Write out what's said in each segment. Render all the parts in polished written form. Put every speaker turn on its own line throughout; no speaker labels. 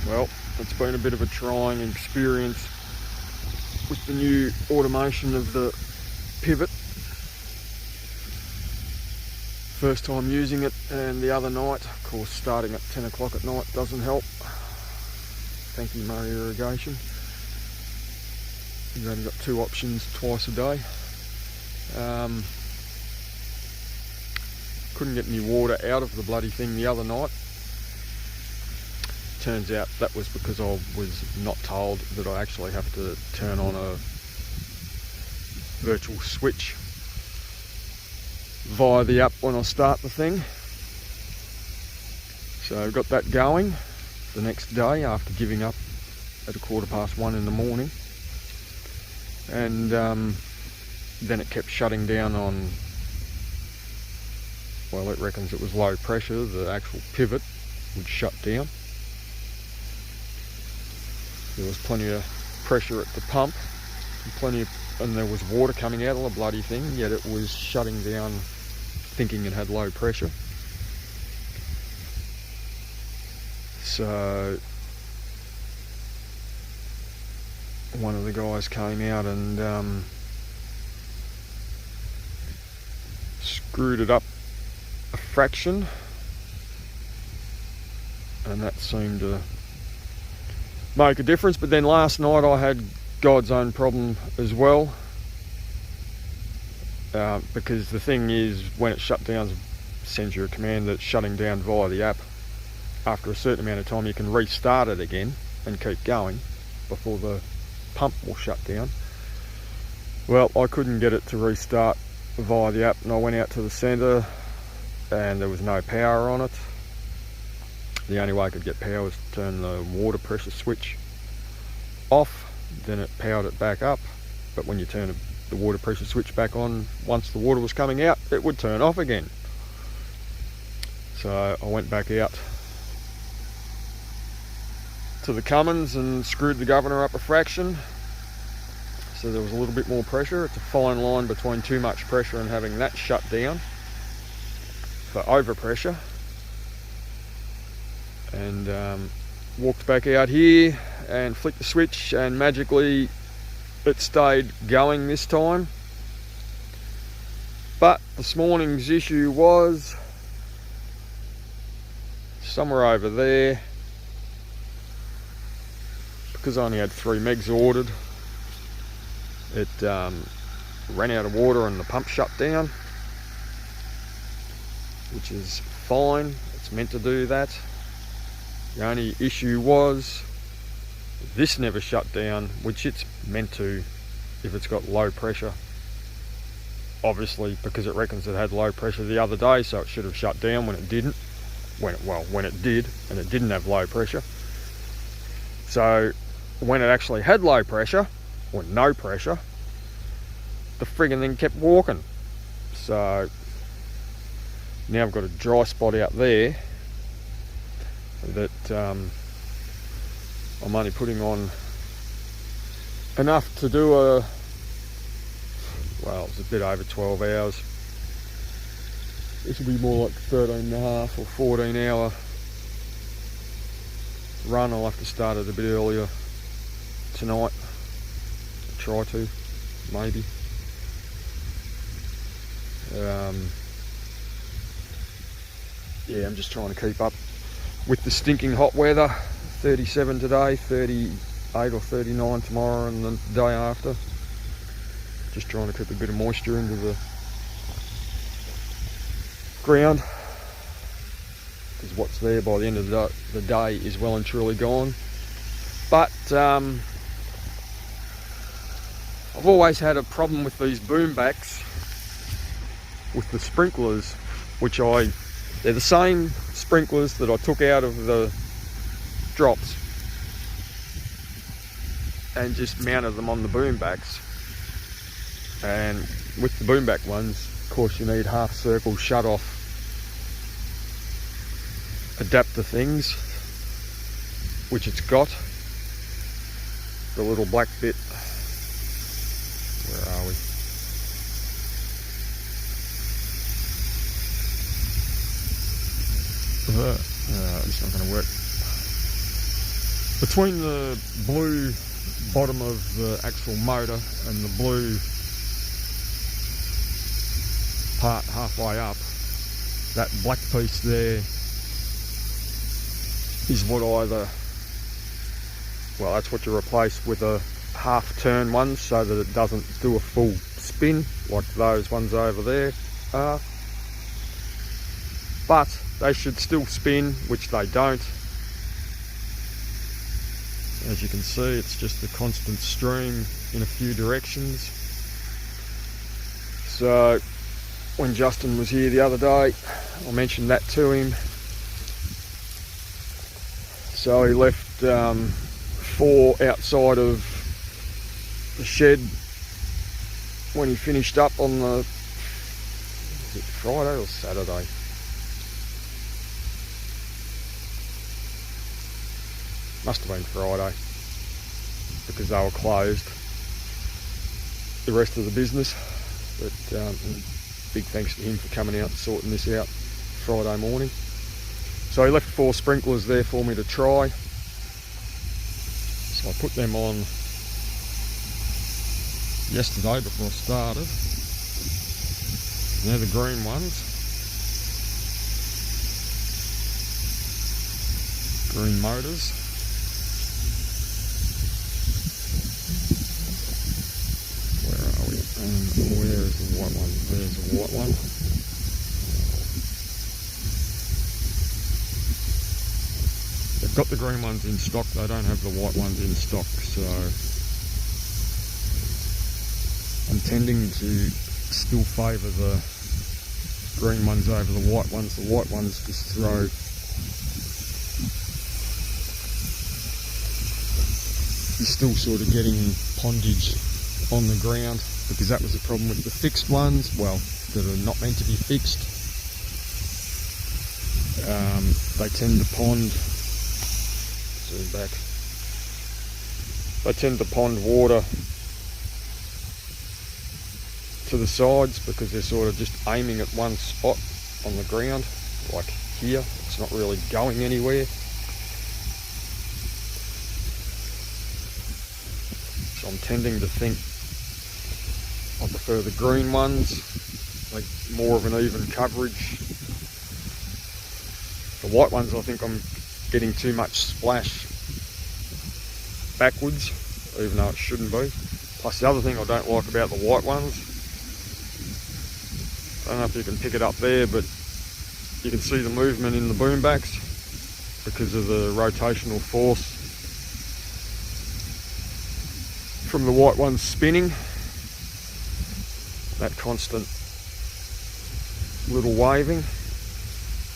Well, it's been a bit of a trying experience with the new automation of the pivot. First time using it, and the other night, of course starting at 10 o'clock at night doesn't help. Thank you, Murray Irrigation. You've only got 2 options twice a day. Couldn't get any water out of the bloody thing the other night. Turns out that was because I was not told that I actually have to turn on a virtual switch via the app when I start the thing. So I got that going the next day after giving up at 1:15 in the morning, and then it kept shutting down on, well, it reckons it was low pressure. The actual pivot would shut down. There was plenty of pressure at the pump, and there was water coming out of the bloody thing, yet it was shutting down thinking it had low pressure. So one of the guys came out and screwed it up a fraction, and that seemed to make a difference. But then last night I had God's own problem as well, because the thing is, when it shut down, it sends you a command that's shutting down via the app. After a certain amount of time you can restart it again and keep going before the pump will shut down. Well, I couldn't get it to restart via the app, and I went out to the centre and there was no power on it. The only way I could get power was to turn the water pressure switch off, then it powered it back up. But when you turn the water pressure switch back on, once the water was coming out, it would turn off again. So I went back out to the Cummins and screwed the governor up a fraction, so there was a little bit more pressure. It's a fine line between too much pressure and having that shut down for overpressure. And walked back out here and flicked the switch, and magically it stayed going this time. But this morning's issue was somewhere over there. Because I only had 3 megs ordered, it ran out of water and the pump shut down, which is fine. It's meant to do that. The only issue was this never shut down, which it's meant to if it's got low pressure. Obviously, because it reckons it had low pressure the other day, so it should have shut down when it didn't. When it did, and it didn't have low pressure. So when it actually had low pressure, or no pressure, the friggin' thing kept walking. So now I've got a dry spot out there that I'm only putting on enough to do it's a bit over 12 hours. This will be more like 13.5 or 14 hour run. I'll have to start it a bit earlier tonight. Try to, maybe. Yeah, I'm just trying to keep up with the stinking hot weather. 37 today, 38 or 39 tomorrow, and the day after. Just trying to keep a bit of moisture into the ground, because what's there by the end of the day is well and truly gone. But I've always had a problem with these boom backs with the sprinklers, which they're the same sprinklers that I took out of the drops and just mounted them on the boom backs. And with the boom back ones, of course, you need half circle shut off adapter things, which it's got. The little black bit, where are we? It's not going to work. Between the blue bottom of the actual motor and the blue part halfway up, that black piece there is what that's what you replace with a half turn one, so that it doesn't do a full spin like those ones over there are. But they should still spin, which they don't. As you can see, it's just a constant stream in a few directions. So when Justin was here the other day, I mentioned that to him. So he left 4 outside of the shed when he finished up on the, was it Friday or Saturday? Must have been Friday, because they were closed, the rest of the business. But big thanks to him for coming out and sorting this out Friday morning. So he left 4 sprinklers there for me to try. So I put them on yesterday before I started. They're the green ones. Green motors. Where are we? And where is the white one? There's the white one. They've got the green ones in stock, they don't have the white ones in stock, so I'm tending to still favour the green ones over the white ones. The white ones just throw you're still sort of getting pondage on the ground, because that was the problem with the fixed ones, well, that are not meant to be fixed. They tend to pond, zoom back, they tend to pond water to the sides because they're sort of just aiming at one spot on the ground, like here. It's not really going anywhere. So I'm tending to think I prefer the green ones, like more of an even coverage. The white ones, I think I'm getting too much splash backwards, even though it shouldn't be. Plus the other thing I don't like about the white ones, I don't know if you can pick it up there, but you can see the movement in the boom backs because of the rotational force from the white ones spinning. That constant little waving.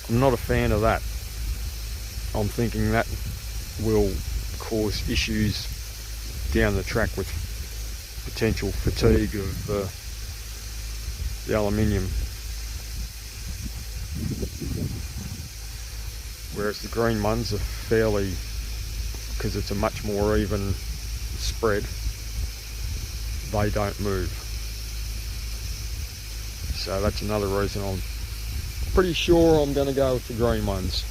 I'm not a fan of that. I'm thinking that will cause issues down the track with potential fatigue of the aluminium. Whereas the green ones are fairly, because it's a much more even spread, they don't move. So that's another reason I'm pretty sure I'm going to go with the green ones.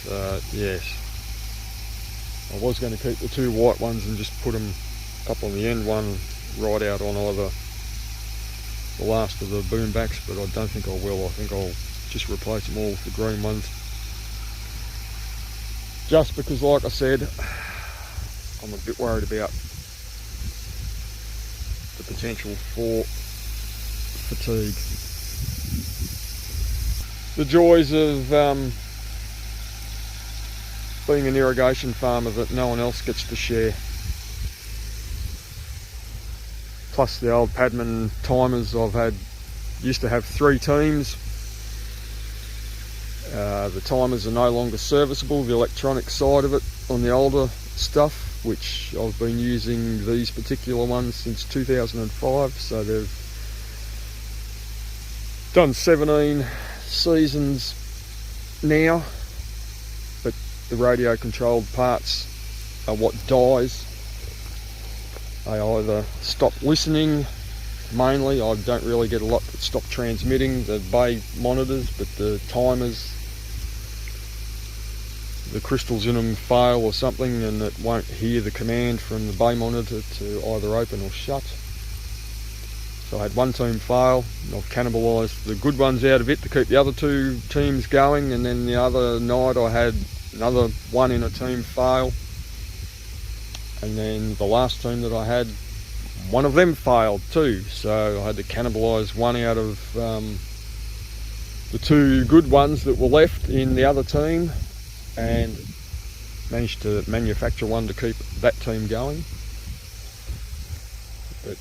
So yes, I was going to keep the 2 white ones and just put them up on the end, one right out on either the last of the boom backs, but I don't think I will. I think I'll just replace them all with the green ones. Just because, like I said, I'm a bit worried about the potential for fatigue. The joys of being an irrigation farmer that no one else gets to share. Plus the old Padman timers used to have 3 teams. The timers are no longer serviceable, the electronic side of it on the older stuff, which I've been using these particular ones since 2005, so they've done 17 seasons now, but the radio controlled parts are what dies. They either stop listening mainly. I don't really get a lot that stop transmitting, the bay monitors, but the timers, the crystals in them fail or something and it won't hear the command from the bay monitor to either open or shut. So I had one team fail, I've cannibalised the good ones out of it to keep the other two teams going, and then the other night I had another one in a team fail, and then the last team that I had, one of them failed too, so I had to cannibalise one out of the two good ones that were left in the other team, and managed to manufacture one to keep that team going. But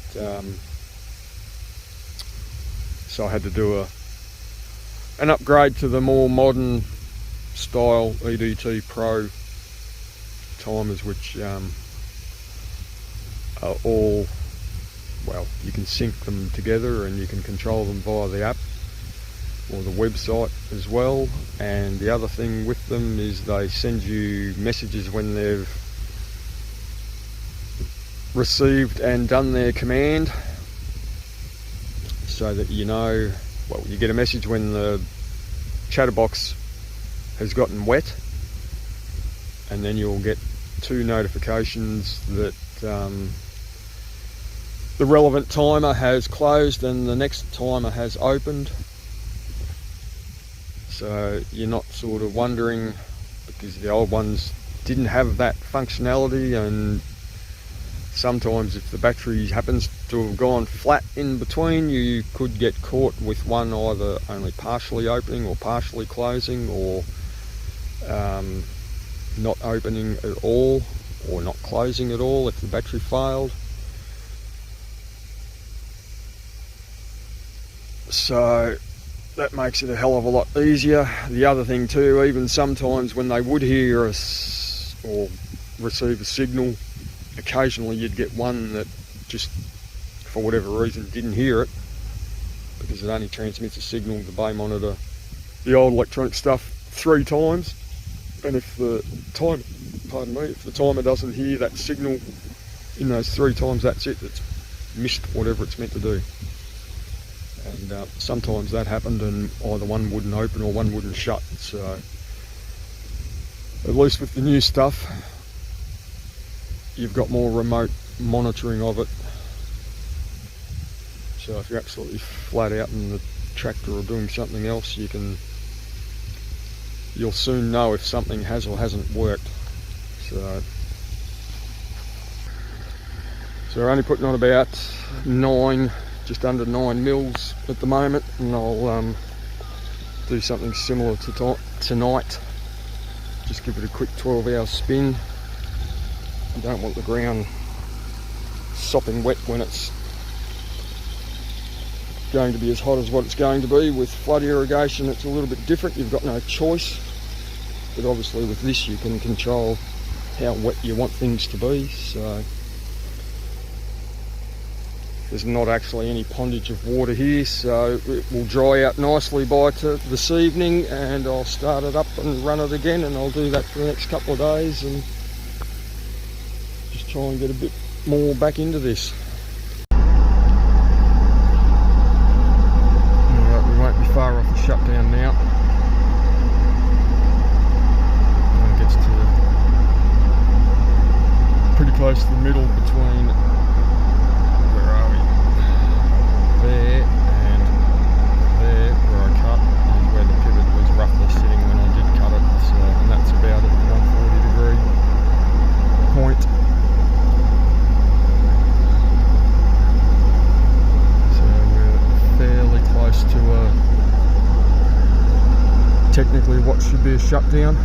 so I had to do an upgrade to the more modern style EDT Pro timers, which are all, well, you can sync them together and you can control them via the app or the website as well. And the other thing with them is they send you messages when they've received and done their command, so that you know, well, you get a message when the chatterbox has gotten wet, and then you'll get 2 notifications that the relevant timer has closed and the next timer has opened. So you're not sort of wondering, because the old ones didn't have that functionality, and sometimes if the battery happens to have gone flat in between, you could get caught with one either only partially opening or partially closing, or not opening at all or not closing at all if the battery failed. So that makes it a hell of a lot easier. The other thing too, even sometimes when they would hear us or receive a signal, occasionally you'd get one that just for whatever reason didn't hear it, because it only transmits a signal to the bay monitor, the old electronic stuff, 3 times, and if the timer doesn't hear that signal in those 3 times, that's it, it's missed whatever it's meant to do. And sometimes that happened and either one wouldn't open or one wouldn't shut. So at least with the new stuff, you've got more remote monitoring of it. So if you're absolutely flat out in the tractor or doing something else, you'll soon know if something has or hasn't worked. So we're only putting on about 9, just under 9 mils at the moment, and I'll do something similar to tonight. Just give it a quick 12-hour spin. I don't want the ground sopping wet when it's going to be as hot as what it's going to be. With flood irrigation it's a little bit different, you've got no choice, but obviously with this you can control how wet you want things to be. So there's not actually any pondage of water here, so it will dry out nicely by this evening, and I'll start it up and run it again, and I'll do that for the next couple of days and just try and get a bit more back into this. Alright, we won't be far off the shutdown now. It gets to pretty close to the middle between there and there where I cut, and where the pivot was roughly sitting when I did cut it. So, and that's about at the 140 degree point. So we're fairly close to technically what should be a shutdown.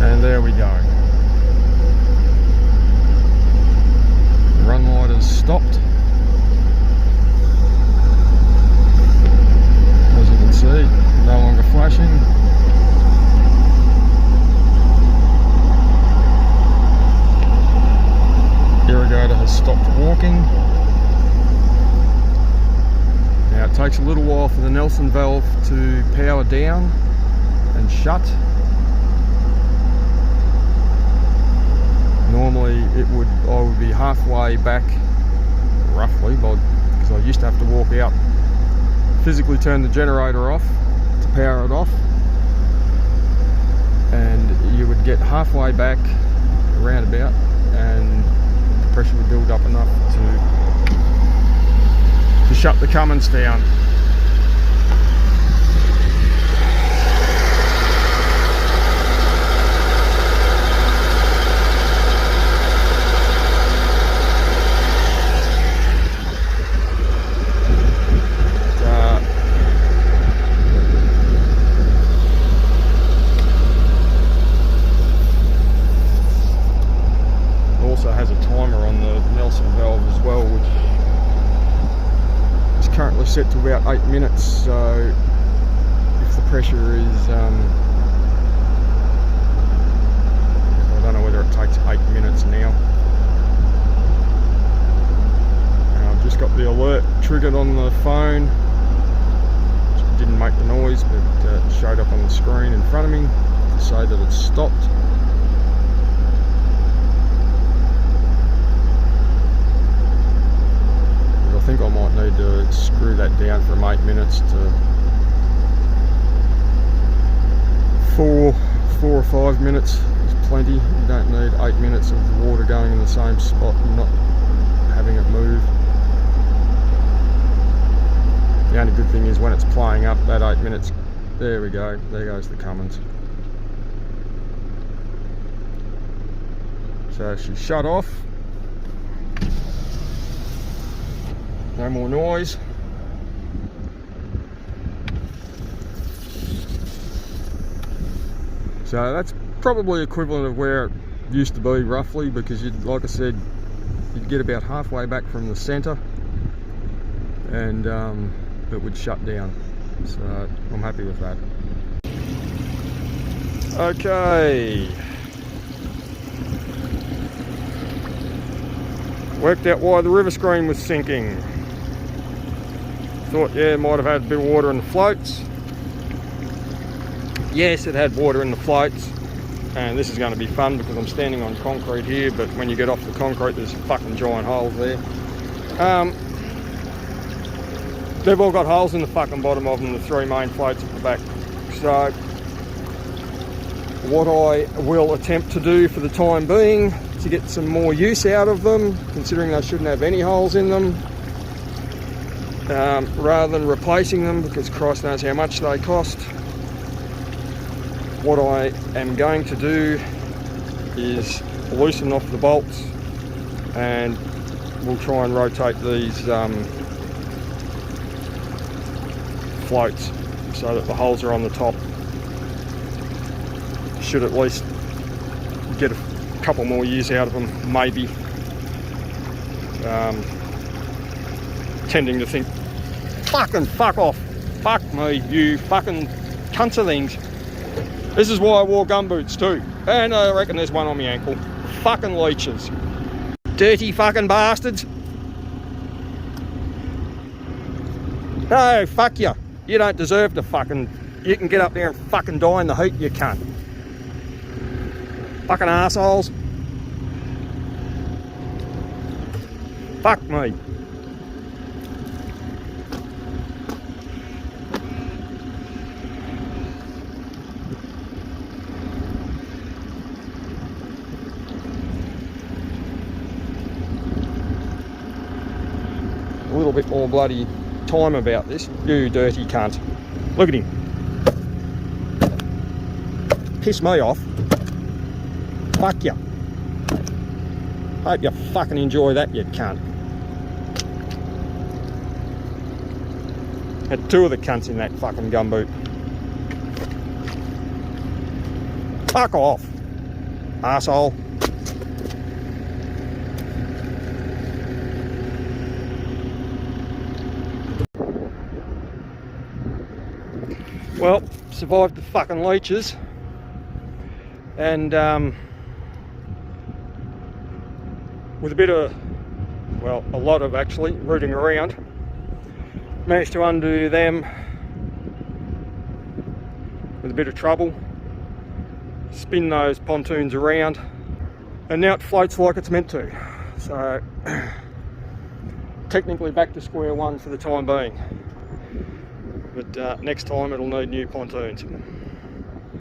And there we go. Run light has stopped. As you can see, no longer flashing. Irrigator has stopped walking. Now it takes a little while for the Nelson valve to power down and shut. Normally I would be halfway back roughly, because I used to have to walk out, physically turn the generator off to power it off, and you would get halfway back, roundabout, and the pressure would build up enough to shut the Cummins down. Also has a timer on the Nelson valve as well, which is currently set to about 8 minutes, so if the pressure is I don't know whether it takes 8 minutes now. And I've just got the alert triggered on the phone. It didn't make the noise, but it showed up on the screen in front of me to say that it's stopped. I think I might need to screw that down from 8 minutes to 4 or 5 minutes is plenty. You don't need 8 minutes of the water going in the same spot and not having it move. The only good thing is when it's playing up that 8 minutes, there we go, there goes the Cummins. So she's shut off. No more noise. So that's probably equivalent of where it used to be roughly, because you'd, like I said, you'd get about halfway back from the centre and it would shut down. So I'm happy with that. Okay. Worked out why the river screen was sinking. Thought, yeah, it might have had a bit of water in the floats. Yes, it had water in the floats, and this is going to be fun because I'm standing on concrete here, but when you get off the concrete there's fucking giant holes there. They've all got holes in the fucking bottom of them, the 3 main floats at the back. So what I will attempt to do for the time being to get some more use out of them, considering they shouldn't have any holes in them, rather than replacing them, because Christ knows how much they cost. What I am going to do is loosen off the bolts, and we'll try and rotate these floats so that the holes are on the top. Should at least get a couple more years out of them, maybe. Tending to think, fucking fuck off, fuck me, you fucking cunts of things. This is why I wore gumboots too, and I reckon there's one on my ankle. Fucking leeches, dirty fucking bastards. No, fuck you. You don't deserve to fucking, you can get up there and fucking die in the heat, you cunt. Fucking assholes. Fuck me. A little bit more bloody time about this, you dirty cunt. Look at him. Piss me off. Fuck you. Hope you fucking enjoy that, you cunt. Had 2 of the cunts in that fucking gumboot. Fuck off, arsehole. Well, survived the fucking leeches, and with a bit of, well, a lot of actually rooting around, managed to undo them with a bit of trouble, spin those pontoons around, and now it floats like it's meant to. So technically back to square one for the time being. But next time it'll need new pontoons.